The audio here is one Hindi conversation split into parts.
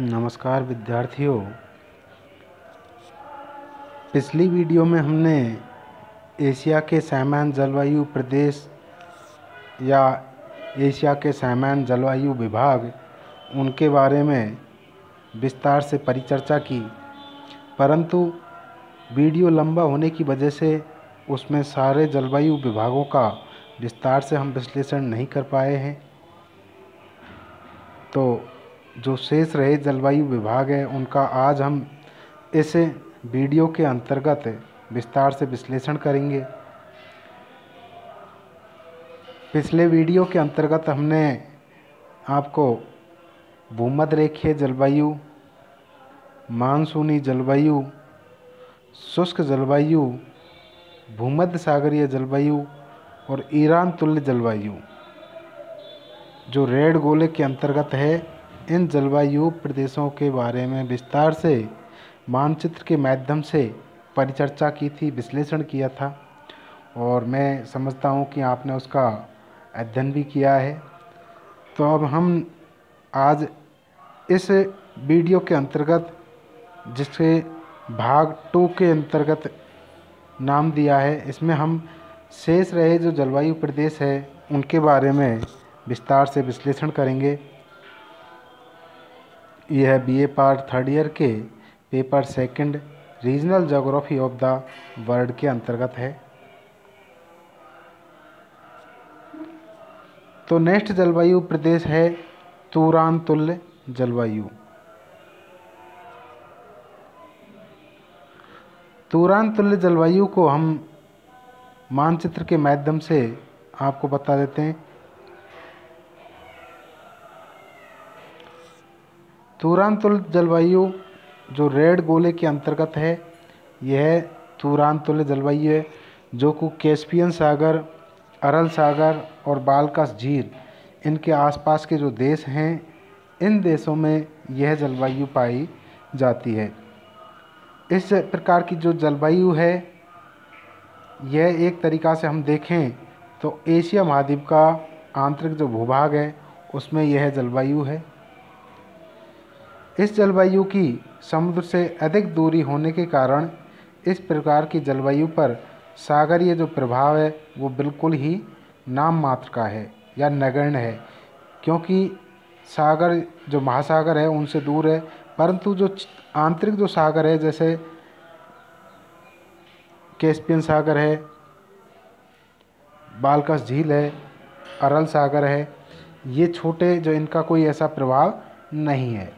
नमस्कार विद्यार्थियों। पिछली वीडियो में हमने एशिया के सामान्य जलवायु प्रदेश या एशिया के सामान्य जलवायु विभाग उनके बारे में विस्तार से परिचर्चा की, परंतु वीडियो लंबा होने की वजह से उसमें सारे जलवायु विभागों का विस्तार से हम विश्लेषण नहीं कर पाए हैं। तो जो शेष रहे जलवायु विभाग है उनका आज हम इस वीडियो के अंतर्गत विस्तार से विश्लेषण करेंगे। पिछले वीडियो के अंतर्गत हमने आपको भूमध्य रेखीय जलवायु, मानसूनी जलवायु, शुष्क जलवायु, भूमध्य सागरीय जलवायु और ईरान तुल्य जलवायु जो रेड गोले के अंतर्गत है, इन जलवायु प्रदेशों के बारे में विस्तार से मानचित्र के माध्यम से परिचर्चा की थी, विश्लेषण किया था और मैं समझता हूँ कि आपने उसका अध्ययन भी किया है। तो अब हम आज इस वीडियो के अंतर्गत, जिसके भाग 2 के अंतर्गत नाम दिया है, इसमें हम शेष रहे जो जलवायु प्रदेश है उनके बारे में विस्तार से विश्लेषण करेंगे। यह बीए पार्ट 3rd ईयर के paper 2 regional geography of the world के अंतर्गत है। तो नेक्स्ट जलवायु प्रदेश है तुरान तुल्य जलवायु। तुरान तुल्य जलवायु को हम मानचित्र के माध्यम से आपको बता देते हैं। तुरान तुल्य जलवायु जो रेड गोले के अंतर्गत है, यह तुरान तुल्य जलवायु है जो कि कैस्पियन सागर, अरल सागर और बाल्कस झील, इनके आसपास के जो देश हैं, इन देशों में यह जलवायु पाई जाती है। इस प्रकार की जो जलवायु है, यह एक तरीक़ा से हम देखें तो एशिया महाद्वीप का आंतरिक जो भूभाग है उसमें यह जलवायु है। इस जलवायु की समुद्र से अधिक दूरी होने के कारण इस प्रकार की जलवायु पर सागरीय जो प्रभाव है वो बिल्कुल ही नाम मात्र का है या नगण्य है, क्योंकि सागर जो महासागर है उनसे दूर है, परंतु जो आंतरिक जो सागर है, जैसे कैस्पियन सागर है, बाल्कस झील है, अरल सागर है, ये छोटे जो इनका कोई ऐसा प्रभाव नहीं है।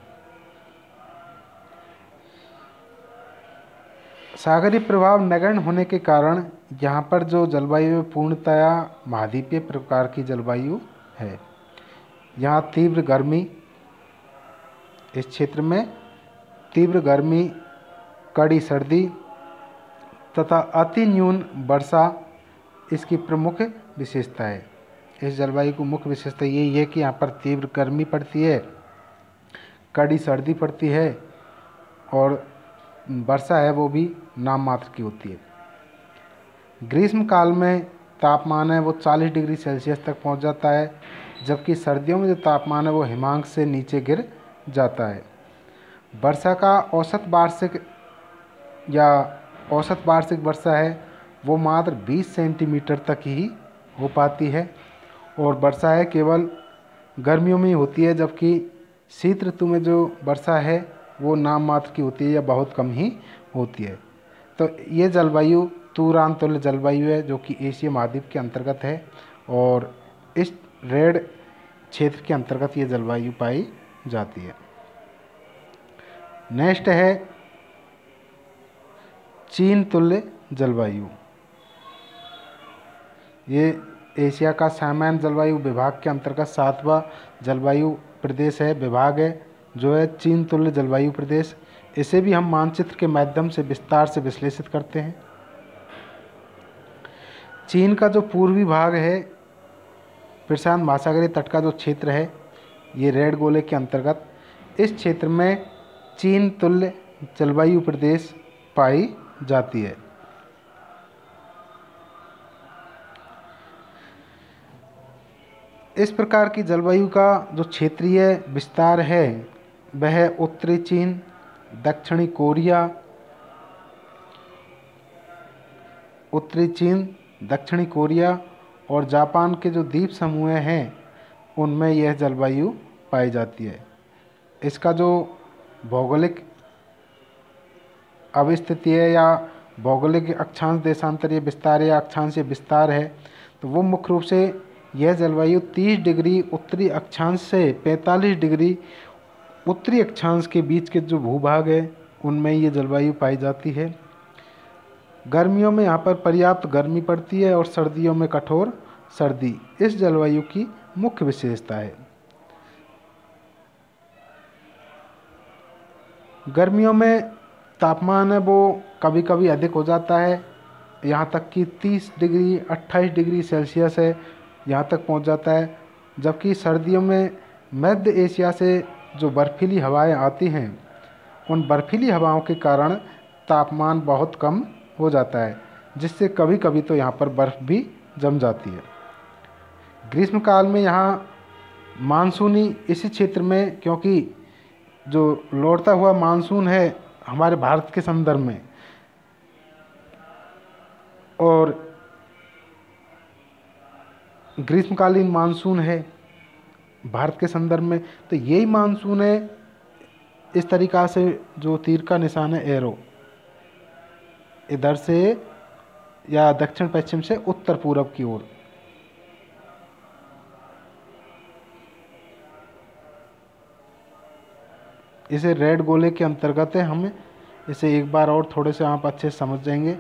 सागरीय प्रभाव नगण्य होने के कारण यहाँ पर जो जलवायु पूर्णतया महाद्वीपीय प्रकार की जलवायु है। यहाँ तीव्र गर्मी, इस क्षेत्र में तीव्र गर्मी, कड़ी सर्दी तथा अति न्यून वर्षा इसकी प्रमुख विशेषता है। इस जलवायु की मुख्य विशेषता यही है कि यहाँ पर तीव्र गर्मी पड़ती है, कड़ी सर्दी पड़ती है और वर्षा है वो भी नाम मात्र की होती है। ग्रीष्म काल में तापमान है वो 40 डिग्री सेल्सियस तक पहुंच जाता है, जबकि सर्दियों में जो तापमान है वो हिमांक से नीचे गिर जाता है। वर्षा का औसत वार्षिक वर्षा है वो मात्र 20 सेंटीमीटर तक ही हो पाती है और वर्षा है केवल गर्मियों में ही होती है, जबकि शीत ऋतु में जो वर्षा है वो नाम मात्र की होती है या बहुत कम ही होती है। तो ये जलवायु तुरान तुल्य जलवायु है जो कि एशिया महाद्वीप के अंतर्गत है और इस रेड क्षेत्र के अंतर्गत ये जलवायु पाई जाती है। नेक्स्ट है चीन तुल्य जलवायु। ये एशिया का सामान्य जलवायु विभाग के अंतर्गत 7वां जलवायु प्रदेश है, विभाग है, जो है चीन तुल्य जलवायु प्रदेश। इसे भी हम मानचित्र के माध्यम से विस्तार से विश्लेषित करते हैं। चीन का जो पूर्वी भाग है, प्रशांत महासागरीय तट का जो क्षेत्र है, ये रेड गोले के अंतर्गत, इस क्षेत्र में चीन तुल्य जलवायु प्रदेश पाई जाती है। इस प्रकार की जलवायु का जो क्षेत्रीय विस्तार है वह उत्तरी चीन, दक्षिणी कोरिया, और जापान के जो द्वीप समूह हैं उनमें यह जलवायु पाई जाती है। इसका जो भौगोलिक अवस्थिति है या भौगोलिक अक्षांश देशांतरीय विस्तार या अक्षांशीय विस्तार है, तो वो मुख्य रूप से यह जलवायु 30 डिग्री उत्तरी अक्षांश से 45 डिग्री उत्तरी अक्षांश के बीच के जो भूभाग है उनमें ये जलवायु पाई जाती है। गर्मियों में यहाँ पर पर्याप्त गर्मी पड़ती है और सर्दियों में कठोर सर्दी इस जलवायु की मुख्य विशेषता है। गर्मियों में तापमान है वो कभी कभी अधिक हो जाता है, यहाँ तक कि 30 डिग्री 28 डिग्री सेल्सियस है यहाँ तक पहुँच जाता है। जबकि सर्दियों में मध्य एशिया से जो बर्फीली हवाएं आती हैं उन बर्फीली हवाओं के कारण तापमान बहुत कम हो जाता है, जिससे कभी कभी तो यहाँ पर बर्फ़ भी जम जाती है। ग्रीष्मकाल में यहाँ मानसूनी इसी क्षेत्र में, क्योंकि जो लौटता हुआ मानसून है हमारे भारत के संदर्भ में और ग्रीष्मकालीन मानसून है भारत के संदर्भ में, तो यही मानसून है इस तरीक़ा से जो तीर का निशान है एरो, इधर से या दक्षिण पश्चिम से उत्तर पूर्व की ओर, इसे रेड गोले के अंतर्गत है। हम इसे एक बार और थोड़े से आप अच्छे से समझ जाएंगे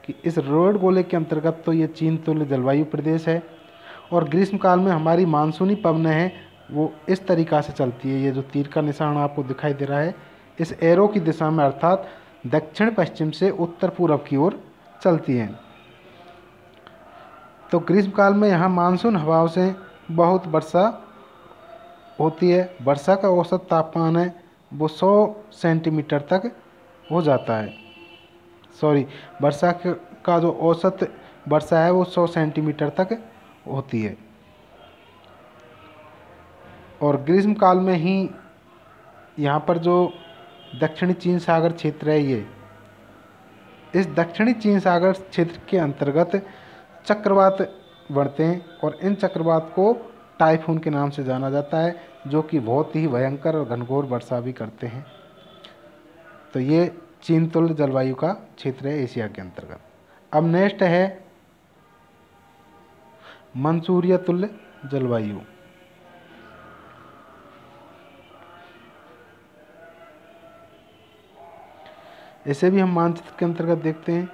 कि इस रेड गोले के अंतर्गत तो ये चीन तुल्य जलवायु प्रदेश है और ग्रीष्मकाल में हमारी मानसूनी पवनें हैं वो इस तरीक़ा से चलती है। ये जो तीर का निशान आपको दिखाई दे रहा है इस एरो की दिशा में, अर्थात दक्षिण पश्चिम से उत्तर पूर्व की ओर चलती हैं। तो ग्रीष्मकाल में यहाँ मानसून हवाओं से बहुत वर्षा होती है। वर्षा का औसत तापमान है वो 100 सेंटीमीटर तक हो जाता है। वर्षा का जो औसत वर्षा है वो 100 सेंटीमीटर तक होती है। और ग्रीष्मकाल में ही यहाँ पर जो दक्षिणी चीन सागर क्षेत्र है इस दक्षिणी चीन सागर क्षेत्र के अंतर्गत चक्रवात बढ़ते हैं और इन चक्रवात को टाइफून के नाम से जाना जाता है, जो कि बहुत ही भयंकर और घनघोर वर्षा भी करते हैं। तो ये चीन तुल्य जलवायु का क्षेत्र है एशिया के अंतर्गत। अब नेक्स्ट है मंसूरिया तुल्य जलवायु। इसे भी हम मानचित्र के अंतर्गत देखते हैं।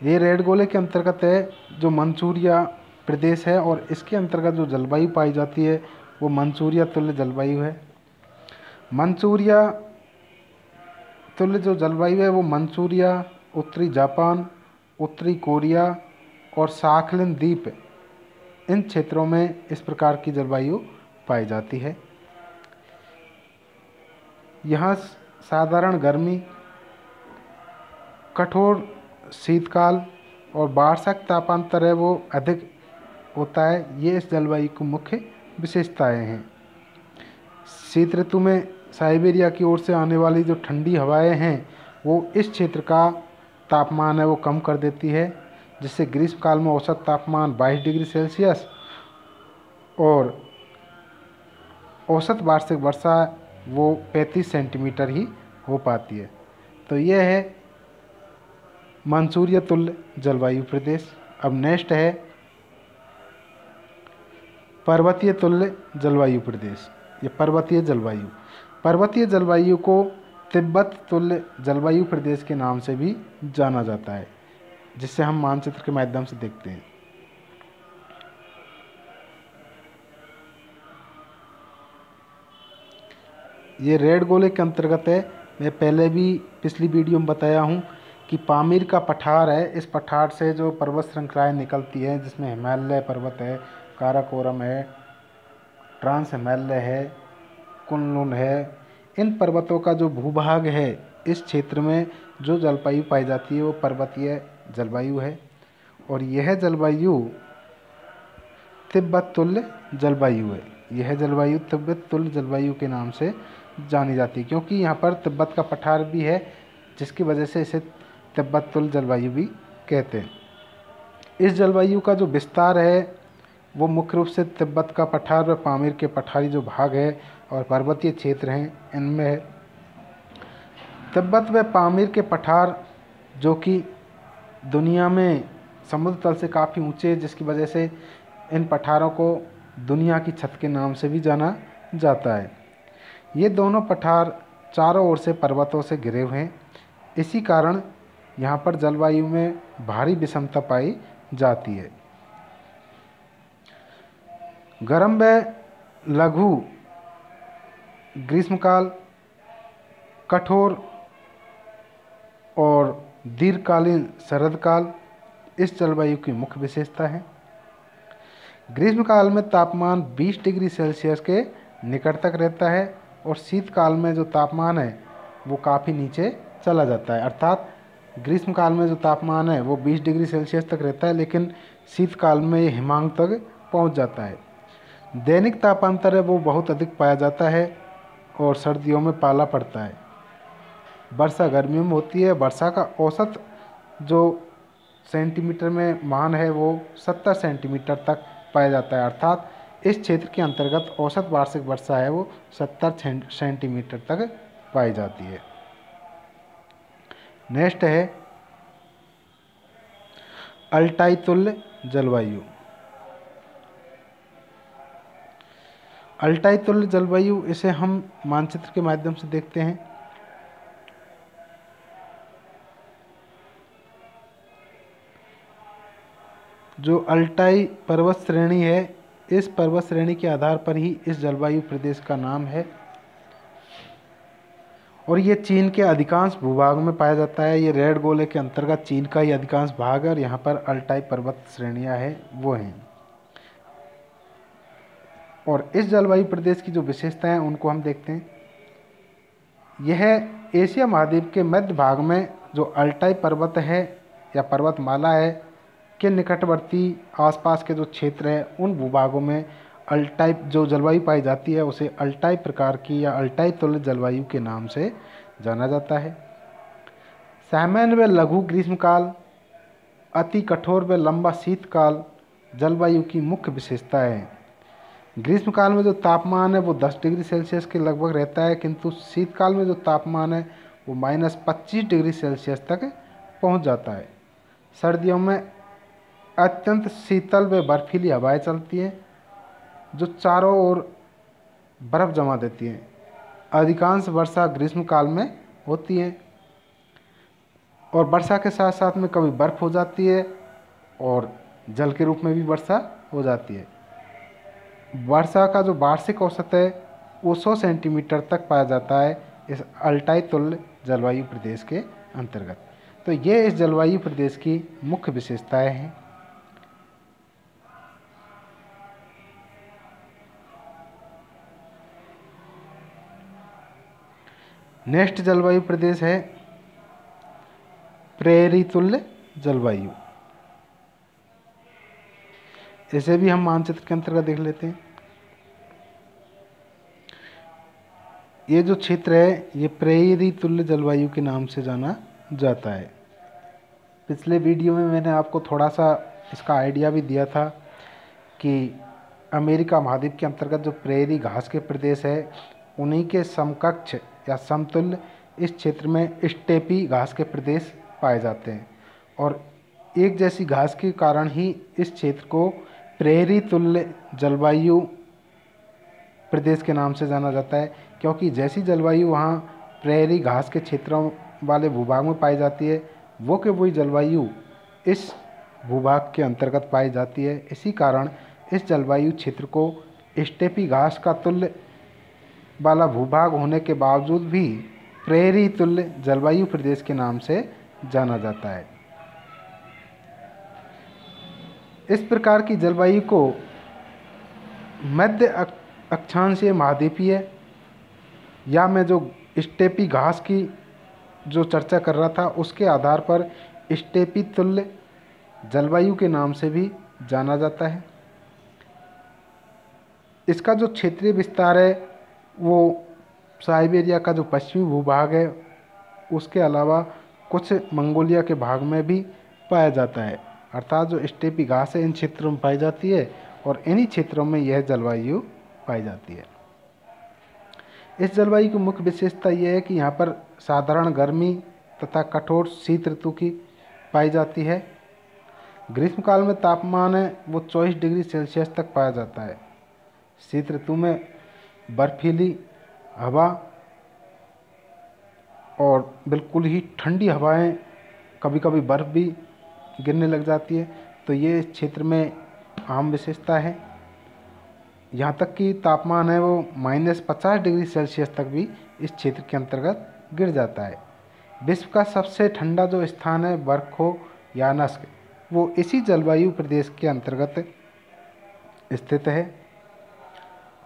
ये रेड गोले के अंतर्गत है जो मंसूरिया प्रदेश है और इसके अंतर्गत जो जलवायु पाई जाती है वो मंसूरिया तुल्य जलवायु है। मंसूरिया तुल्य जो जलवायु है वो मंसूरिया, उत्तरी जापान, उत्तरी कोरिया और साखलिन द्वीप इन क्षेत्रों में इस प्रकार की जलवायु पाई जाती है। यहाँ साधारण गर्मी, कठोर शीतकाल और वार्षिक तापांतर है वो अधिक होता है। ये इस जलवायु की मुख्य विशेषताएं हैं। शीत ऋतु में साइबेरिया की ओर से आने वाली जो ठंडी हवाएं हैं वो इस क्षेत्र का तापमान है वो कम कर देती है, जिससे ग्रीष्मकाल में औसत तापमान 22 डिग्री सेल्सियस और औसत वार्षिक वर्षा वो 35 सेंटीमीटर ही हो पाती है। तो यह है मंसूरिया तुल्य जलवायु प्रदेश। अब नेक्स्ट है पर्वतीय तुल्य जलवायु प्रदेश। ये पर्वतीय जलवायु को तिब्बत तुल्य जलवायु प्रदेश के नाम से भी जाना जाता है, जिससे हम मानचित्र के माध्यम से देखते हैं। ये रेड गोले के अंतर्गत है। मैं पहले भी पिछली वीडियो में बताया हूँ कि पामीर का पठार है, इस पठार से जो पर्वत श्रृंखलाएँ निकलती हैं जिसमें हिमालय पर्वत है, काराकोरम है, ट्रांस हिमालय है, कुनलुन है, इन पर्वतों का जो भूभाग है इस क्षेत्र में जो जलवायु पाई जाती है वो पर्वतीय जलवायु है। और यह जलवायु तिब्बत तुल्य जलवायु है। यह जलवायु तिब्बत तुल्य जलवायु के नाम से जानी जाती है, क्योंकि यहाँ पर तिब्बत का पठार भी है, जिसकी वजह से इसे तिब्बत तुल्य जलवायु भी कहते हैं। इस जलवायु का जो विस्तार है वो मुख्य रूप से तिब्बत का पठार व पामीर के पठारी जो भाग है और पर्वतीय क्षेत्र हैं इनमें है। तिब्बत व पामीर के पठार जो कि दुनिया में समुद्र तल से काफ़ी ऊंचे है, जिसकी वजह से इन पठारों को दुनिया की छत के नाम से भी जाना जाता है। ये दोनों पठार चारों ओर से पर्वतों से घिरे हुए हैं, इसी कारण यहाँ पर जलवायु में भारी विषमता पाई जाती है। गर्म व लघु ग्रीष्मकाल, कठोर और दीर्घकालीन शरदकाल इस जलवायु की मुख्य विशेषता है। ग्रीष्मकाल में तापमान 20 डिग्री सेल्सियस के निकट तक रहता है और शीतकाल में जो तापमान है वो काफ़ी नीचे चला जाता है। अर्थात ग्रीष्मकाल में जो तापमान है वो 20 डिग्री सेल्सियस तक रहता है, लेकिन शीतकाल में ये हिमांक तक पहुंच जाता है। दैनिक तापांतर है वो बहुत अधिक पाया जाता है और सर्दियों में पाला पड़ता है। वर्षा गर्मियों में होती है। वर्षा का औसत जो सेंटीमीटर में मान है वो 70 सेंटीमीटर तक पाया जाता है। अर्थात इस क्षेत्र के अंतर्गत औसत वार्षिक वर्षा है वो 70 सेंटीमीटर तक पाई जाती है। नेक्स्ट है अल्टाई तुल्य जलवायु। अल्टाई तुल्य जलवायु, इसे हम मानचित्र के माध्यम से देखते हैं। जो अल्टाई पर्वत श्रेणी है, इस पर्वत श्रेणी के आधार पर ही इस जलवायु प्रदेश का नाम है और ये चीन के अधिकांश भूभाग में पाया जाता है। ये रेड गोले के अंतर्गत चीन का ही अधिकांश भाग है और यहाँ पर अल्टाई पर्वत श्रेणियाँ हैं वो हैं। और इस जलवायु प्रदेश की जो विशेषताएं हैं उनको हम देखते हैं। यह एशिया महाद्वीप के मध्य भाग में जो अल्टाई पर्वत है या पर्वतमाला है के निकटवर्ती आसपास के जो क्षेत्र है उन भूभागों में अल्टाई जो जलवायु पाई जाती है उसे अल्टाई प्रकार की या अल्टाई तुल्य जलवायु के नाम से जाना जाता है। सामान्य व लघु ग्रीष्मकाल, अति कठोर व लंबा शीतकाल जलवायु की मुख्य विशेषता है। ग्रीष्मकाल में जो तापमान है वो 10 डिग्री सेल्सियस के लगभग रहता है, किंतु शीतकाल में जो तापमान है वो -25 डिग्री सेल्सियस तक पहुंच जाता है। सर्दियों में अत्यंत शीतल व बर्फीली हवाएं चलती हैं जो चारों ओर बर्फ़ जमा देती हैं। अधिकांश वर्षा ग्रीष्मकाल में होती है और वर्षा के साथ साथ में कभी बर्फ़ हो जाती है और जल के रूप में भी वर्षा हो जाती है। वर्षा का जो वार्षिक औसत है वो 100 सेंटीमीटर तक पाया जाता है इस अल्टाई तुल्य जलवायु प्रदेश के अंतर्गत। तो ये इस जलवायु प्रदेश की मुख्य विशेषताएं हैं। नेक्स्ट जलवायु प्रदेश है प्रेरी तुल्य जलवायु। इसे भी हम मानचित्र के अंतर्गत देख लेते हैं। ये जो क्षेत्र है ये प्रेरी तुल्य जलवायु के नाम से जाना जाता है। पिछले वीडियो में मैंने आपको थोड़ा सा इसका आइडिया भी दिया था कि अमेरिका महाद्वीप के अंतर्गत जो प्रेरी घास के प्रदेश है उन्हीं के समकक्ष या समतुल्य इस क्षेत्र में स्टेपी घास के प्रदेश पाए जाते हैं और एक जैसी घास के कारण ही इस क्षेत्र को प्रेरी तुल्य जलवायु प्रदेश के नाम से जाना जाता है, क्योंकि जैसी जलवायु वहाँ प्रेरी घास के क्षेत्रों वाले भूभाग में पाई जाती है वो कि वही जलवायु इस भूभाग के अंतर्गत पाई जाती है। इसी कारण इस जलवायु क्षेत्र को स्टेपी घास का तुल्य वाला भूभाग होने के बावजूद भी प्रेरी तुल्य जलवायु प्रदेश के नाम से जाना जाता है। इस प्रकार की जलवायु को मध्य अक्षांशीय महाद्वीपीय या मैं जो स्टेपी घास की जो चर्चा कर रहा था उसके आधार पर स्टेपी तुल्य जलवायु के नाम से भी जाना जाता है। इसका जो क्षेत्रीय विस्तार है वो साइबेरिया का जो पश्चिमी भूभाग है उसके अलावा कुछ मंगोलिया के भाग में भी पाया जाता है। अर्थात जो स्टेपी घास है इन क्षेत्रों में पाई जाती है और इन्हीं क्षेत्रों में यह जलवायु पाई जाती है। इस जलवायु की मुख्य विशेषता यह है कि यहाँ पर साधारण गर्मी तथा कठोर शीत ऋतु की पाई जाती है। ग्रीष्मकाल में तापमान है वो 24 डिग्री सेल्सियस तक पाया जाता है। शीत ऋतु में बर्फीली हवा और बिल्कुल ही ठंडी हवाएं, कभी कभी बर्फ़ भी गिरने लग जाती है। तो ये इस क्षेत्र में आम विशेषता है। यहाँ तक कि तापमान है वो -50 डिग्री सेल्सियस तक भी इस क्षेत्र के अंतर्गत गिर जाता है। विश्व का सबसे ठंडा जो स्थान है बरखो यानस्क, वो इसी जलवायु प्रदेश के अंतर्गत स्थित है।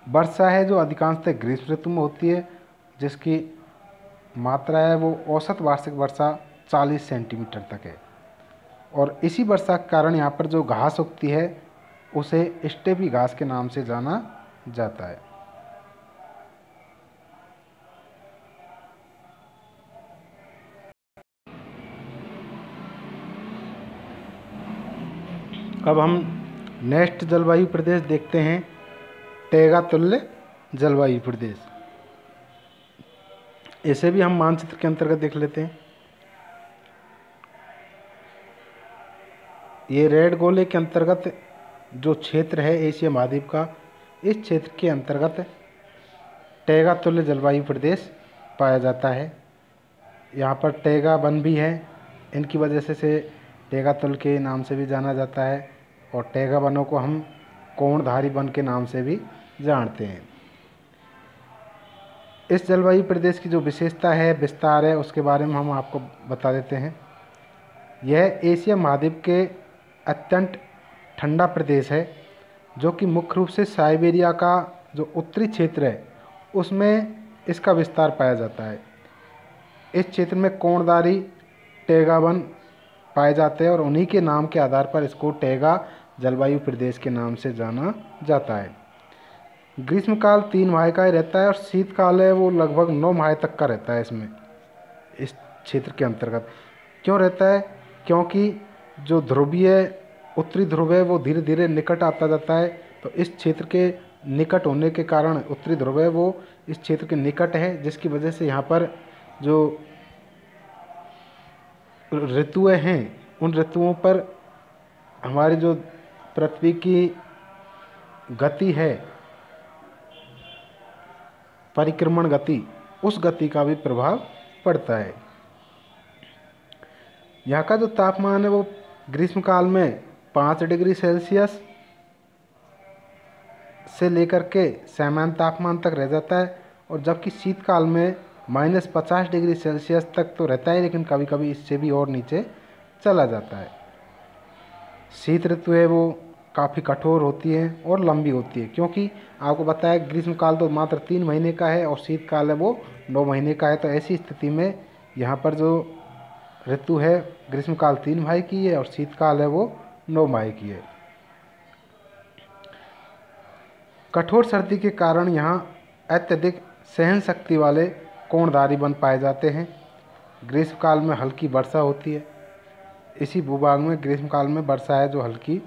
वर्षा है जो अधिकांशतः ग्रीष्म ऋतु में होती है, जिसकी मात्रा है वो औसत वार्षिक वर्षा 40 सेंटीमीटर तक है। और इसी वर्षा के कारण यहाँ पर जो घास उगती है उसे स्टेपी घास के नाम से जाना जाता है। अब हम नेक्स्ट जलवायु प्रदेश देखते हैं, टैगा तुल्य जलवायु प्रदेश। इसे भी हम मानचित्र के अंतर्गत देख लेते हैं। ये रेड गोले के अंतर्गत जो क्षेत्र है एशिया महाद्वीप का, इस क्षेत्र के अंतर्गत टैगा तुल्य जलवायु प्रदेश पाया जाता है। यहाँ पर टैगा वन भी है, इनकी वजह से टैगा तुल्य के नाम से भी जाना जाता है। और टैगा वनों को हम कोणधारी वन के नाम से भी जानते हैं। इस जलवायु प्रदेश की जो विशेषता है, विस्तार है, उसके बारे में हम आपको बता देते हैं। यह एशिया महाद्वीप के अत्यंत ठंडा प्रदेश है, जो कि मुख्य रूप से साइबेरिया का जो उत्तरी क्षेत्र है उसमें इसका विस्तार पाया जाता है। इस क्षेत्र में कोणधारी टैगा वन पाए जाते हैं और उन्हीं के नाम के आधार पर इसको टैगा जलवायु प्रदेश के नाम से जाना जाता है। ग्रीष्मकाल 3 माह का ही रहता है और शीतकाल है वो लगभग 9 माह तक का रहता है इसमें, इस क्षेत्र के अंतर्गत। क्यों रहता है? क्योंकि जो ध्रुवीय उत्तरी ध्रुव है वो धीरे धीरे निकट आता जाता है। तो इस क्षेत्र के निकट होने के कारण उत्तरी ध्रुव है वो इस क्षेत्र के निकट है, जिसकी वजह से यहाँ पर जो ऋतुएं हैं उन ऋतुओं पर हमारी जो पृथ्वी की गति है, परिक्रमण गति, उस गति का भी प्रभाव पड़ता है। यहाँ का जो तापमान है वो ग्रीष्मकाल में 5 डिग्री सेल्सियस से लेकर के सामान्य तापमान तक रह जाता है। और जबकि शीतकाल में -50 डिग्री सेल्सियस तक तो रहता है, लेकिन कभी कभी इससे भी और नीचे चला जाता है। शीत ऋतु है वो काफ़ी कठोर होती है और लंबी होती है, क्योंकि आपको बताया ग्रीष्मकाल तो मात्र 3 महीने का है और शीतकाल है वो 9 महीने का है। तो ऐसी स्थिति में यहाँ पर जो ऋतु है ग्रीष्मकाल 3 माह की है और शीतकाल है वो 9 माह की है। कठोर सर्दी के कारण यहाँ अत्यधिक सहन शक्ति वाले कोणधारी वन पाए जाते हैं। ग्रीष्मकाल में हल्की वर्षा होती है। इसी भूभाग में ग्रीष्मकाल में वर्षा है जो हल्की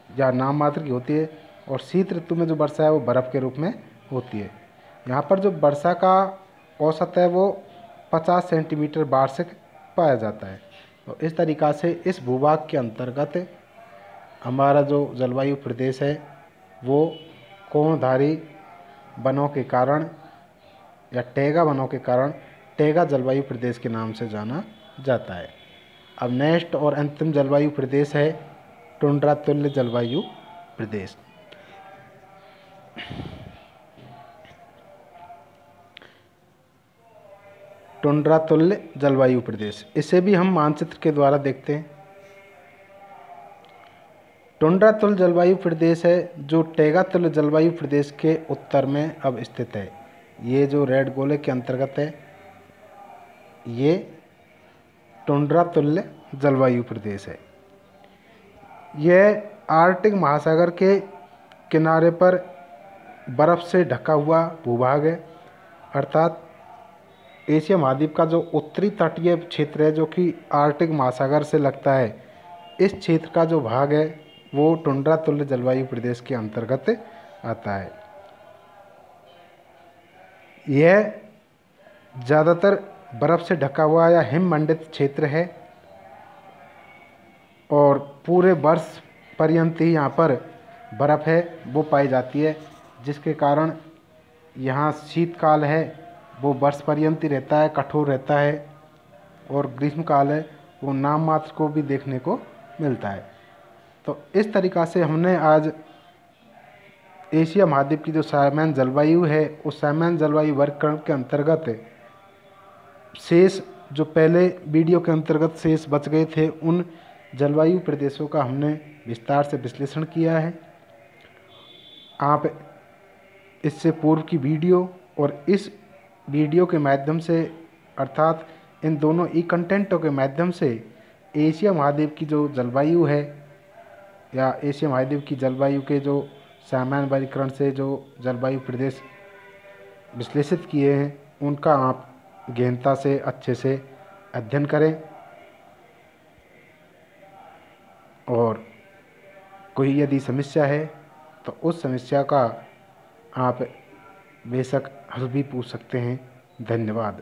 या नाम मात्र की होती है, और शीत ऋतु में जो वर्षा है वो बर्फ़ के रूप में होती है। यहाँ पर जो वर्षा का औसत है वो 50 सेंटीमीटर वार्षिक पाया जाता है। तो इस तरीक़ा से इस भूभाग के अंतर्गत हमारा जो जलवायु प्रदेश है वो कोणधारी वनों के कारण या टैगा वनों के कारण टैगा जलवायु प्रदेश के नाम से जाना जाता है। अब नेक्स्ट और अंतिम जलवायु प्रदेश है टुंड्रा तुल्य जलवायु प्रदेश। टुंड्रा तुल्य जलवायु प्रदेश, इसे भी हम मानचित्र के द्वारा देखते हैं। टुंड्रा तुल्य जलवायु प्रदेश है जो टैगा तुल्य जलवायु प्रदेश के उत्तर में अब स्थित है। ये जो रेड गोले के अंतर्गत है ये टुंड्रा तुल्य जलवायु प्रदेश है। यह आर्कटिक महासागर के किनारे पर बर्फ़ से ढका हुआ भूभाग है, अर्थात एशिया महाद्वीप का जो उत्तरी तटीय क्षेत्र है जो कि आर्कटिक महासागर से लगता है, इस क्षेत्र का जो भाग है वो टुंड्रा तुल्य जलवायु प्रदेश के अंतर्गत आता है। यह ज़्यादातर बर्फ़ से ढका हुआ या हिम मंडित क्षेत्र है और पूरे वर्ष पर्यंत ही यहाँ पर बर्फ़ है वो पाई जाती है, जिसके कारण यहाँ शीतकाल है वो वर्ष पर्यंत ही रहता है, कठोर रहता है, और ग्रीष्मकाल है वो नाम मात्र को भी देखने को मिलता है। तो इस तरीक़ा से हमने आज एशिया महाद्वीप की जो सामान्य जलवायु है उस सामान्य जलवायु वर्गीकरण के अंतर्गत शेष जो पहले वीडियो के अंतर्गत शेष बच गए थे उन जलवायु प्रदेशों का हमने विस्तार से विश्लेषण किया है। आप इससे पूर्व की वीडियो और इस वीडियो के माध्यम से, अर्थात इन दोनों ई कंटेंटों के माध्यम से एशिया महाद्वीप की जो जलवायु है या एशिया महाद्वीप की जलवायु के जो सामान्य वर्गीकरण से जो जलवायु प्रदेश विश्लेषित किए हैं उनका आप गहनता से अच्छे से अध्ययन करें, और कोई यदि समस्या है तो उस समस्या का आप बेशक हल भी पूछ सकते हैं। धन्यवाद।